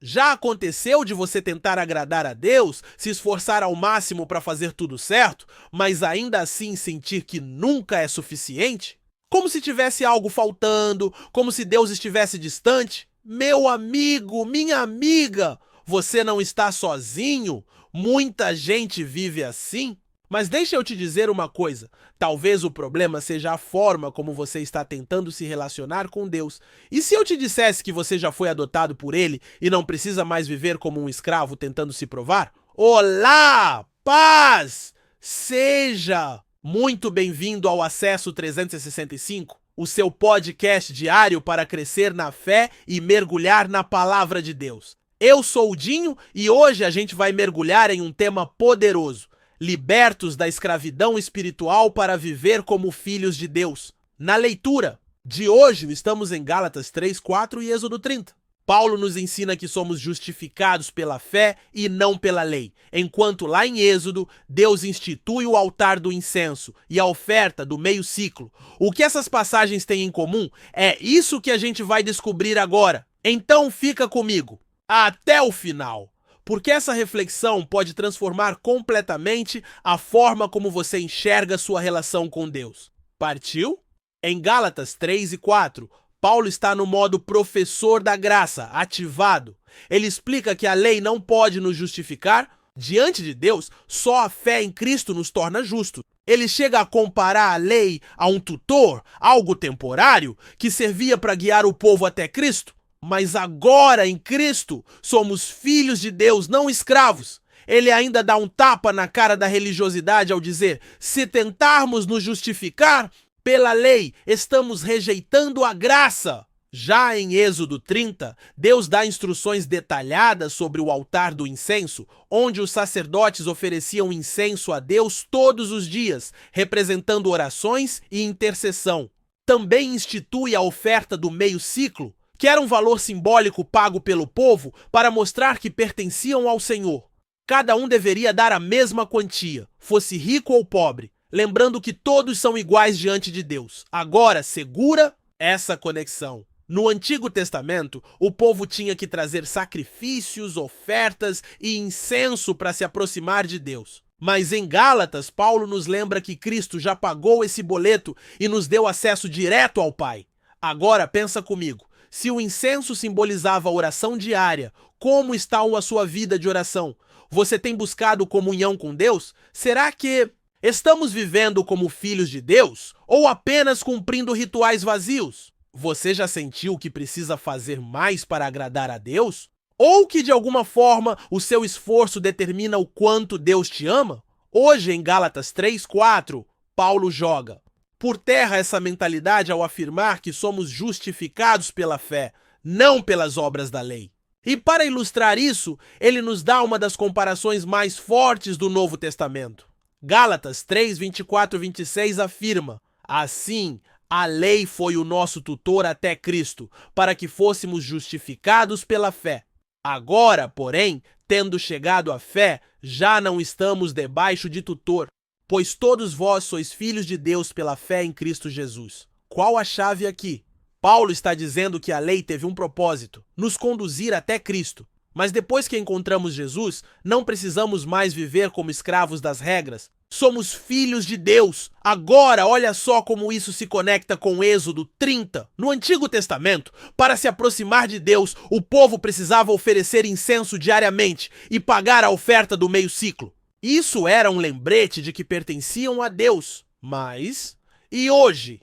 Já aconteceu de você tentar agradar a Deus, se esforçar ao máximo para fazer tudo certo, mas ainda assim sentir que nunca é suficiente? Como se tivesse algo faltando, como se Deus estivesse distante? Meu amigo, minha amiga, você não está sozinho? Muita gente vive assim. Mas deixa eu te dizer uma coisa, talvez o problema seja a forma como você está tentando se relacionar com Deus. E se eu te dissesse que você já foi adotado por Ele e não precisa mais viver como um escravo tentando se provar? Olá, paz! Seja muito bem-vindo ao Acesso 365, o seu podcast diário para crescer na fé e mergulhar na palavra de Deus. Eu sou o Dinho e hoje a gente vai mergulhar em um tema poderoso: libertos da escravidão espiritual para viver como filhos de Deus. Na leitura de hoje, estamos em Gálatas 3, 4 e Êxodo 30. Paulo nos ensina que somos justificados pela fé e não pela lei, enquanto lá em Êxodo, Deus institui o altar do incenso e a oferta do meio ciclo. O que essas passagens têm em comum é isso que a gente vai descobrir agora. Então fica comigo até o final, porque essa reflexão pode transformar completamente a forma como você enxerga sua relação com Deus. Partiu? Em Gálatas 3 e 4, Paulo está no modo professor da graça, ativado. Ele explica que a lei não pode nos justificar. Diante de Deus, só a fé em Cristo nos torna justos. Ele chega a comparar a lei a um tutor, algo temporário, que servia para guiar o povo até Cristo. Mas agora, em Cristo, somos filhos de Deus, não escravos. Ele ainda dá um tapa na cara da religiosidade ao dizer: se tentarmos nos justificar pela lei, estamos rejeitando a graça. Já em Êxodo 30, Deus dá instruções detalhadas sobre o altar do incenso, onde os sacerdotes ofereciam incenso a Deus todos os dias, representando orações e intercessão. Também institui a oferta do meio ciclo, que era um valor simbólico pago pelo povo para mostrar que pertenciam ao Senhor. Cada um deveria dar a mesma quantia, fosse rico ou pobre, lembrando que todos são iguais diante de Deus. Agora, segura essa conexão. No Antigo Testamento, o povo tinha que trazer sacrifícios, ofertas e incenso para se aproximar de Deus. Mas em Gálatas, Paulo nos lembra que Cristo já pagou esse boleto e nos deu acesso direto ao Pai. Agora, pensa comigo. Se o incenso simbolizava a oração diária, como está a sua vida de oração? Você tem buscado comunhão com Deus? Será que estamos vivendo como filhos de Deus ou apenas cumprindo rituais vazios? Você já sentiu que precisa fazer mais para agradar a Deus? Ou que de alguma forma o seu esforço determina o quanto Deus te ama? Hoje em Gálatas 3, 4, Paulo joga por terra essa mentalidade ao afirmar que somos justificados pela fé, não pelas obras da lei. E para ilustrar isso, ele nos dá uma das comparações mais fortes do Novo Testamento. Gálatas 3, 24 e 26 afirma: assim, a lei foi o nosso tutor até Cristo, para que fôssemos justificados pela fé. Agora, porém, tendo chegado à fé, já não estamos debaixo de tutor, pois todos vós sois filhos de Deus pela fé em Cristo Jesus. Qual a chave aqui? Paulo está dizendo que a lei teve um propósito: nos conduzir até Cristo. Mas depois que encontramos Jesus, não precisamos mais viver como escravos das regras. Somos filhos de Deus. Agora, olha só como isso se conecta com Êxodo 30. No Antigo Testamento, para se aproximar de Deus, o povo precisava oferecer incenso diariamente e pagar a oferta do meio ciclo. Isso era um lembrete de que pertenciam a Deus. Mas, e hoje?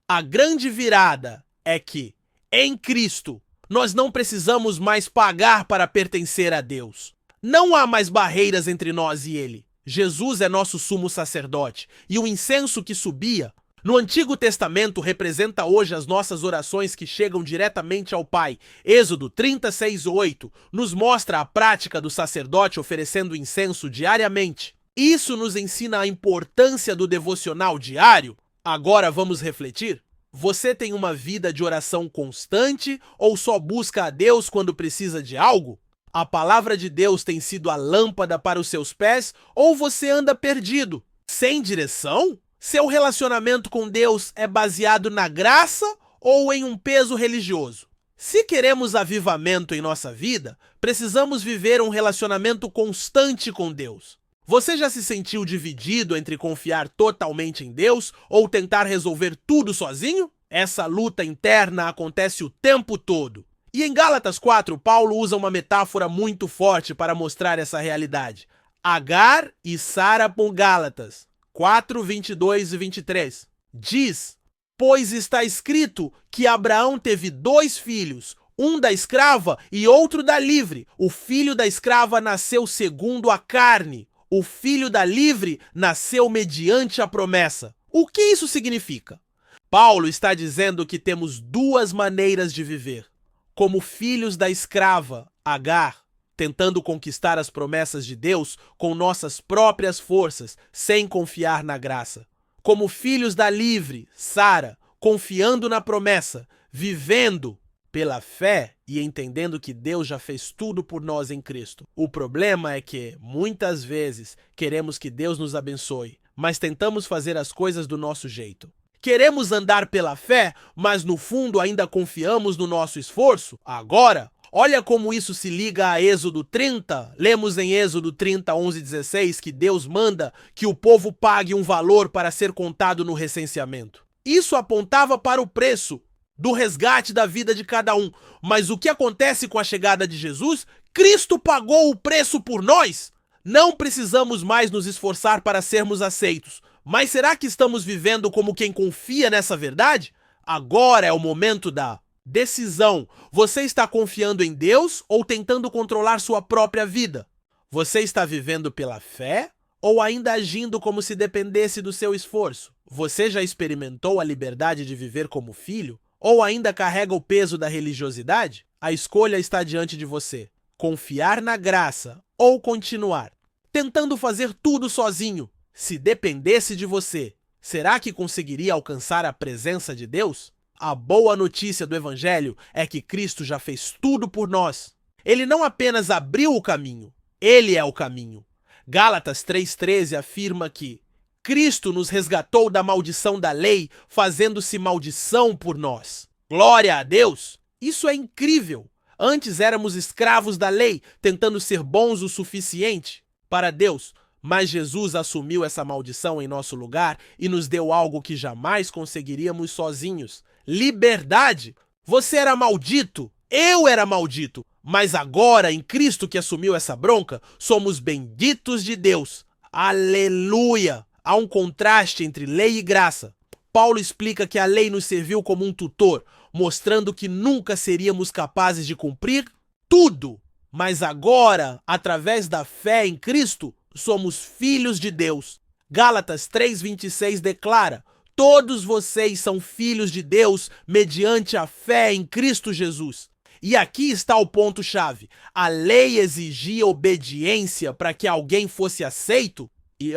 A grande virada é que, em Cristo, nós não precisamos mais pagar para pertencer a Deus. Não há mais barreiras entre nós e Ele. Jesus é nosso sumo sacerdote, e o incenso que subia no Antigo Testamento representa hoje as nossas orações que chegam diretamente ao Pai. Êxodo 36, 8 nos mostra a prática do sacerdote oferecendo incenso diariamente. Isso nos ensina a importância do devocional diário. Agora vamos refletir? Você tem uma vida de oração constante ou só busca a Deus quando precisa de algo? A palavra de Deus tem sido a lâmpada para os seus pés ou você anda perdido, sem direção? Seu relacionamento com Deus é baseado na graça ou em um peso religioso? Se queremos avivamento em nossa vida, precisamos viver um relacionamento constante com Deus. Você já se sentiu dividido entre confiar totalmente em Deus ou tentar resolver tudo sozinho? Essa luta interna acontece o tempo todo. E em Gálatas 4, Paulo usa uma metáfora muito forte para mostrar essa realidade. Agar e Sara por Gálatas 4, 22 e 23. Diz: pois está escrito que Abraão teve 2 filhos, um da escrava e outro da livre. O filho da escrava nasceu segundo a carne. O filho da livre nasceu mediante a promessa. O que isso significa? Paulo está dizendo que temos 2 maneiras de viver. Como filhos da escrava, Agar, tentando conquistar as promessas de Deus com nossas próprias forças, sem confiar na graça. Como filhos da livre, Sara, confiando na promessa, vivendo pela fé e entendendo que Deus já fez tudo por nós em Cristo. O problema é que, muitas vezes, queremos que Deus nos abençoe, mas tentamos fazer as coisas do nosso jeito. Queremos andar pela fé, mas no fundo ainda confiamos no nosso esforço? Agora, olha como isso se liga a Êxodo 30. Lemos em Êxodo 30, 11 e 16 que Deus manda que o povo pague um valor para ser contado no recenseamento. Isso apontava para o preço do resgate da vida de cada um. Mas o que acontece com a chegada de Jesus? Cristo pagou o preço por nós. Não precisamos mais nos esforçar para sermos aceitos. Mas será que estamos vivendo como quem confia nessa verdade? Agora é o momento da decisão. Você está confiando em Deus ou tentando controlar sua própria vida? Você está vivendo pela fé ou ainda agindo como se dependesse do seu esforço? Você já experimentou a liberdade de viver como filho? Ou ainda carrega o peso da religiosidade? A escolha está diante de você. Confiar na graça ou continuar tentando fazer tudo sozinho. Se dependesse de você, será que conseguiria alcançar a presença de Deus? A boa notícia do Evangelho é que Cristo já fez tudo por nós. Ele não apenas abriu o caminho, ele é o caminho. Gálatas 3,13 afirma que Cristo nos resgatou da maldição da lei, fazendo-se maldição por nós. Glória a Deus! Isso é incrível! Antes éramos escravos da lei, tentando ser bons o suficiente para Deus, mas Jesus assumiu essa maldição em nosso lugar e nos deu algo que jamais conseguiríamos sozinhos. Liberdade! Você era maldito, eu era maldito, mas agora, em Cristo que assumiu essa bronca, somos benditos de Deus. Aleluia! Há um contraste entre lei e graça. Paulo explica que a lei nos serviu como um tutor, mostrando que nunca seríamos capazes de cumprir tudo. Mas agora, através da fé em Cristo, somos filhos de Deus. Gálatas 3,26 declara: todos vocês são filhos de Deus mediante a fé em Cristo Jesus. E aqui está o ponto-chave. A lei exigia obediência para que alguém fosse aceito? E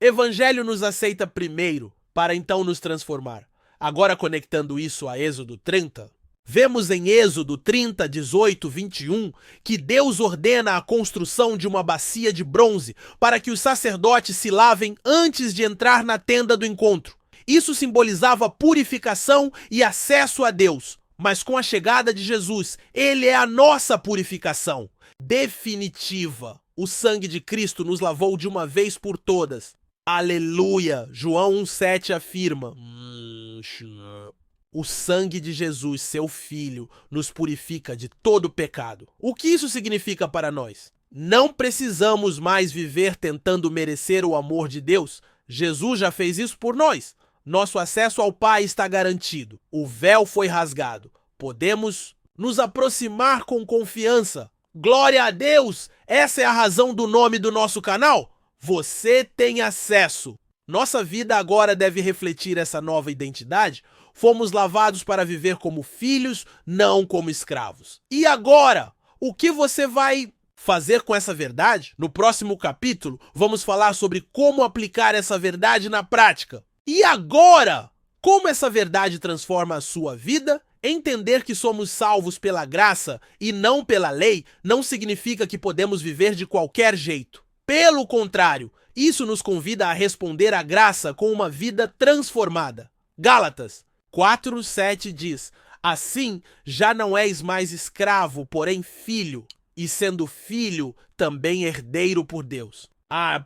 Evangelho nos aceita primeiro, para então nos transformar. Agora, conectando isso a Êxodo 30, vemos em Êxodo 30, 18, 21, que Deus ordena a construção de uma bacia de bronze para que os sacerdotes se lavem antes de entrar na tenda do encontro. Isso simbolizava purificação e acesso a Deus. Mas com a chegada de Jesus, ele é a nossa purificação definitiva. O sangue de Cristo nos lavou de uma vez por todas. Aleluia! João 1,7 afirma: o sangue de Jesus, seu Filho, nos purifica de todo pecado. O que isso significa para nós? Não precisamos mais viver tentando merecer o amor de Deus. Jesus já fez isso por nós. Nosso acesso ao Pai está garantido. O véu foi rasgado. Podemos nos aproximar com confiança. Glória a Deus! Essa é a razão do nome do nosso canal. Você tem acesso. Nossa vida agora deve refletir essa nova identidade. Fomos lavados para viver como filhos, não como escravos. E agora? O que você vai fazer com essa verdade? No próximo capítulo, vamos falar sobre como aplicar essa verdade na prática. E agora? Como essa verdade transforma a sua vida? Entender que somos salvos pela graça e não pela lei não significa que podemos viver de qualquer jeito. Pelo contrário, isso nos convida a responder à graça com uma vida transformada. Gálatas 4:7 diz: Assim, já não és mais escravo, porém filho, e sendo filho, também herdeiro por Deus.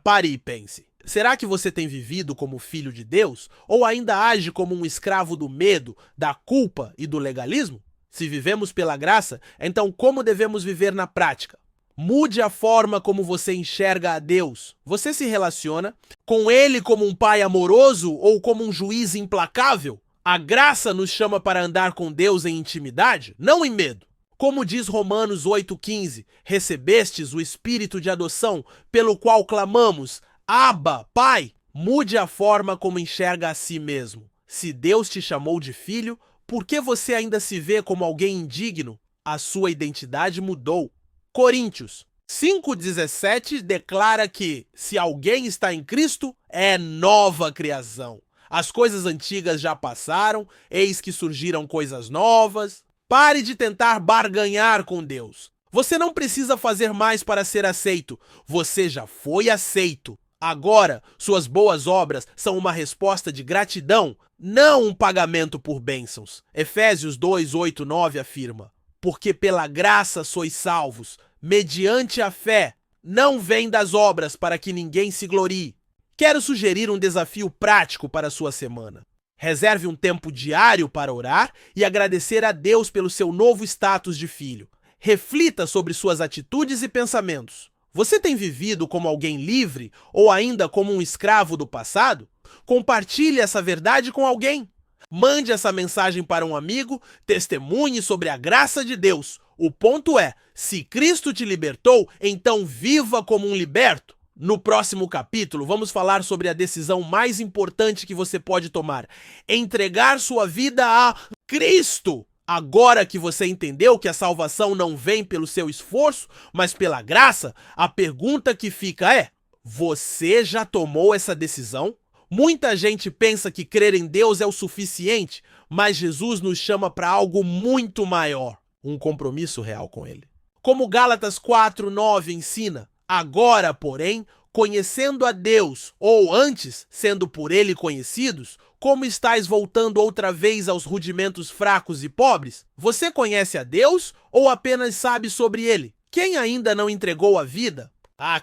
Pare e pense. Será que você tem vivido como filho de Deus ou ainda age como um escravo do medo, da culpa e do legalismo? Se vivemos pela graça, então como devemos viver na prática? Mude a forma como você enxerga a Deus. Você se relaciona com Ele como um pai amoroso ou como um juiz implacável? A graça nos chama para andar com Deus em intimidade, não em medo. Como diz Romanos 8,15, recebestes o espírito de adoção, pelo qual clamamos, Abba, Pai. Mude a forma como enxerga a si mesmo. Se Deus te chamou de filho, por que você ainda se vê como alguém indigno? A sua identidade mudou. Coríntios 5,17 declara que, se alguém está em Cristo, é nova criação. As coisas antigas já passaram, eis que surgiram coisas novas. Pare de tentar barganhar com Deus. Você não precisa fazer mais para ser aceito. Você já foi aceito. Agora, suas boas obras são uma resposta de gratidão, não um pagamento por bênçãos. Efésios 2:8-9 afirma: porque pela graça sois salvos, mediante a fé, não vem das obras para que ninguém se glorie. Quero sugerir um desafio prático para a sua semana. Reserve um tempo diário para orar e agradecer a Deus pelo seu novo status de filho. Reflita sobre suas atitudes e pensamentos. Você tem vivido como alguém livre ou ainda como um escravo do passado? Compartilhe essa verdade com alguém. Mande essa mensagem para um amigo, testemunhe sobre a graça de Deus. O ponto é, se Cristo te libertou, então viva como um liberto. No próximo capítulo, vamos falar sobre a decisão mais importante que você pode tomar: entregar sua vida a Cristo. Agora que você entendeu que a salvação não vem pelo seu esforço, mas pela graça, a pergunta que fica é: você já tomou essa decisão? Muita gente pensa que crer em Deus é o suficiente, mas Jesus nos chama para algo muito maior, um compromisso real com Ele. Como Gálatas 4:9 ensina, agora, porém, conhecendo a Deus, ou antes, sendo por Ele conhecidos, como estáis voltando outra vez aos rudimentos fracos e pobres? Você conhece a Deus ou apenas sabe sobre Ele? Quem ainda não entregou a vida?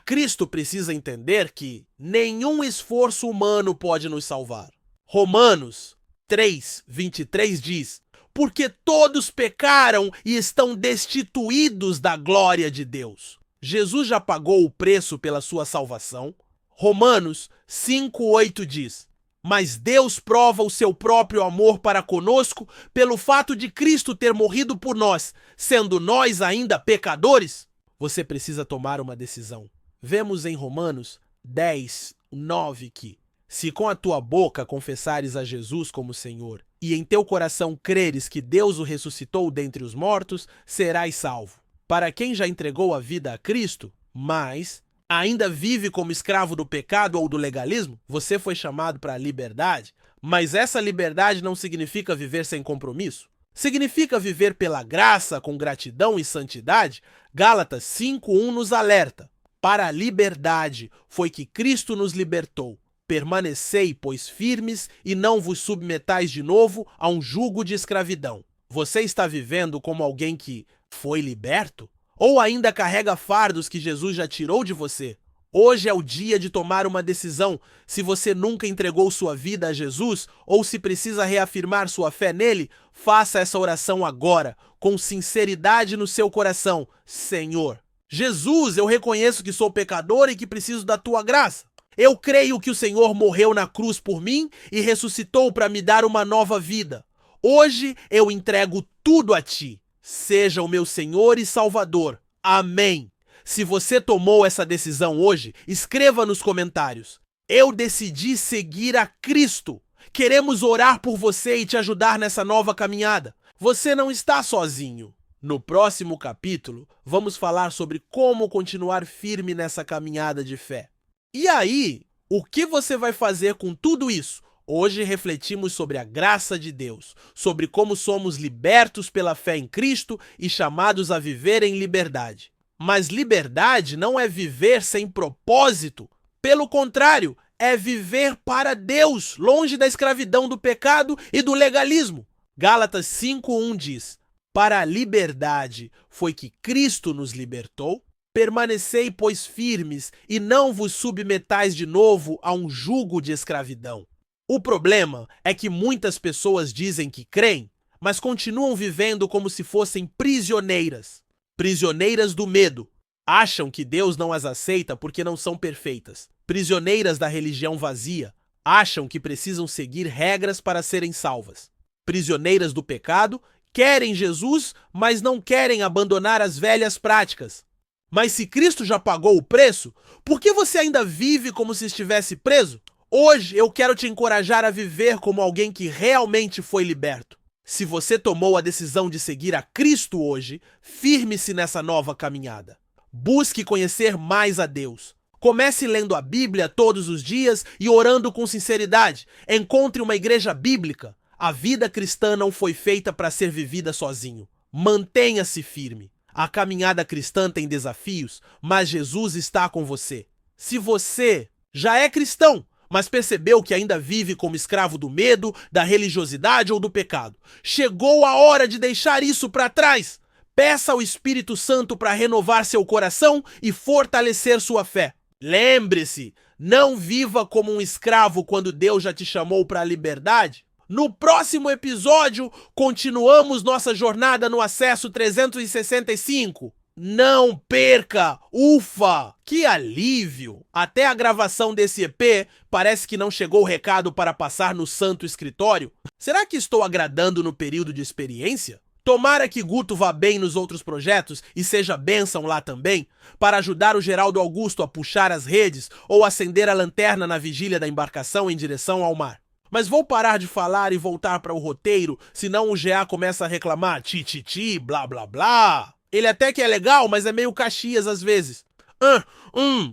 Cristo precisa entender que nenhum esforço humano pode nos salvar. Romanos 3:23 diz: porque todos pecaram e estão destituídos da glória de Deus. Jesus já pagou o preço pela sua salvação. Romanos 5:8 diz: mas Deus prova o seu próprio amor para conosco pelo fato de Cristo ter morrido por nós, sendo nós ainda pecadores. Você precisa tomar uma decisão. Vemos em Romanos 10:9 que, se com a tua boca confessares a Jesus como Senhor e em teu coração creres que Deus o ressuscitou dentre os mortos, serás salvo. Para quem já entregou a vida a Cristo, mas ainda vive como escravo do pecado ou do legalismo, você foi chamado para a liberdade, mas essa liberdade não significa viver sem compromisso. Significa viver pela graça, com gratidão e santidade. Gálatas 5:1 nos alerta: para a liberdade foi que Cristo nos libertou. Permanecei, pois, firmes e não vos submetais de novo a um jugo de escravidão. Você está vivendo como alguém que foi liberto? Ou ainda carrega fardos que Jesus já tirou de você? Hoje é o dia de tomar uma decisão. Se você nunca entregou sua vida a Jesus ou se precisa reafirmar sua fé nele, faça essa oração agora, com sinceridade no seu coração. Senhor Jesus, eu reconheço que sou pecador e que preciso da tua graça. Eu creio que o Senhor morreu na cruz por mim e ressuscitou para me dar uma nova vida. Hoje eu entrego tudo a ti. Seja o meu Senhor e Salvador. Amém. Se você tomou essa decisão hoje, escreva nos comentários: eu decidi seguir a Cristo. Queremos orar por você e te ajudar nessa nova caminhada. Você não está sozinho. No próximo capítulo, vamos falar sobre como continuar firme nessa caminhada de fé. E aí, o que você vai fazer com tudo isso? Hoje refletimos sobre a graça de Deus, sobre como somos libertos pela fé em Cristo e chamados a viver em liberdade. Mas liberdade não é viver sem propósito. Pelo contrário, é viver para Deus, longe da escravidão do pecado e do legalismo. Gálatas 5:1 diz: para a liberdade foi que Cristo nos libertou. Permanecei, pois, firmes e não vos submetais de novo a um jugo de escravidão. O problema é que muitas pessoas dizem que creem, mas continuam vivendo como se fossem prisioneiras. Prisioneiras do medo. Acham que Deus não as aceita porque não são perfeitas. Prisioneiras da religião vazia. Acham que precisam seguir regras para serem salvas. Prisioneiras do pecado. Querem Jesus, mas não querem abandonar as velhas práticas. Mas se Cristo já pagou o preço, por que você ainda vive como se estivesse preso? Hoje eu quero te encorajar a viver como alguém que realmente foi liberto. Se você tomou a decisão de seguir a Cristo hoje, firme-se nessa nova caminhada. Busque conhecer mais a Deus. Comece lendo a Bíblia todos os dias e orando com sinceridade. Encontre uma igreja bíblica. A vida cristã não foi feita para ser vivida sozinho. Mantenha-se firme. A caminhada cristã tem desafios, mas Jesus está com você. Se você já é cristão, mas percebeu que ainda vive como escravo do medo, da religiosidade ou do pecado, chegou a hora de deixar isso para trás. Peça ao Espírito Santo para renovar seu coração e fortalecer sua fé. Lembre-se, não viva como um escravo quando Deus já te chamou para a liberdade. No próximo episódio, continuamos nossa jornada no Acesso 365. Não perca! Ufa! Que alívio! Até a gravação desse EP, parece que não chegou o recado para passar no Santo Escritório. Será que estou agradando no período de experiência? Tomara que Guto vá bem nos outros projetos e seja bênção lá também, para ajudar o Geraldo Augusto a puxar as redes ou acender a lanterna na vigília da embarcação em direção ao mar. Mas vou parar de falar e voltar para o roteiro, senão o GA começa a reclamar ti, blá blá blá. Ele até que é legal, mas é meio Caxias às vezes.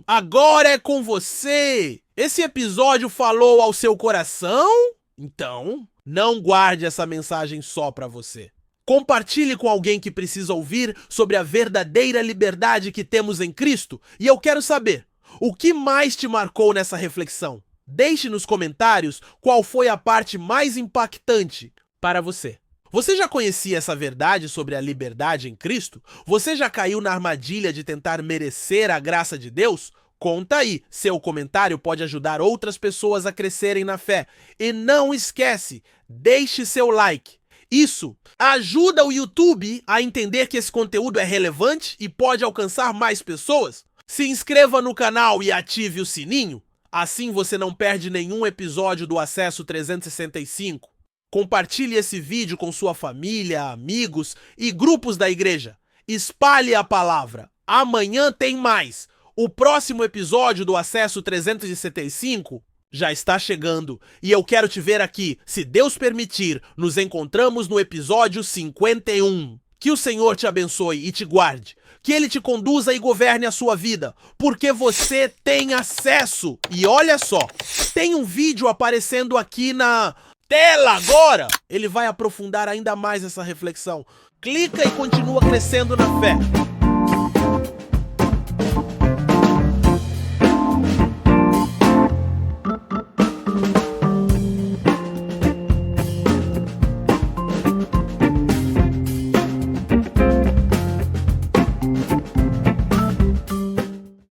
Agora é com você. Esse episódio falou ao seu coração? Então, não guarde essa mensagem só para você. Compartilhe com alguém que precisa ouvir sobre a verdadeira liberdade que temos em Cristo. E eu quero saber, o que mais te marcou nessa reflexão? Deixe nos comentários qual foi a parte mais impactante para você. Você já conhecia essa verdade sobre a liberdade em Cristo? Você já caiu na armadilha de tentar merecer a graça de Deus? Conta aí, seu comentário pode ajudar outras pessoas a crescerem na fé. E não esquece, deixe seu like. Isso ajuda o YouTube a entender que esse conteúdo é relevante e pode alcançar mais pessoas. Se inscreva no canal e ative o sininho. Assim você não perde nenhum episódio do Acesso 365. Compartilhe esse vídeo com sua família, amigos e grupos da igreja. Espalhe a palavra. Amanhã tem mais. O próximo episódio do Acesso 365 já está chegando. E eu quero te ver aqui. Se Deus permitir, nos encontramos no episódio 51. Que o Senhor te abençoe e te guarde. Que Ele te conduza e governe a sua vida, porque você tem acesso. E olha só, tem um vídeo aparecendo aqui na tela agora. Ele vai aprofundar ainda mais essa reflexão. Clica e continua crescendo na fé.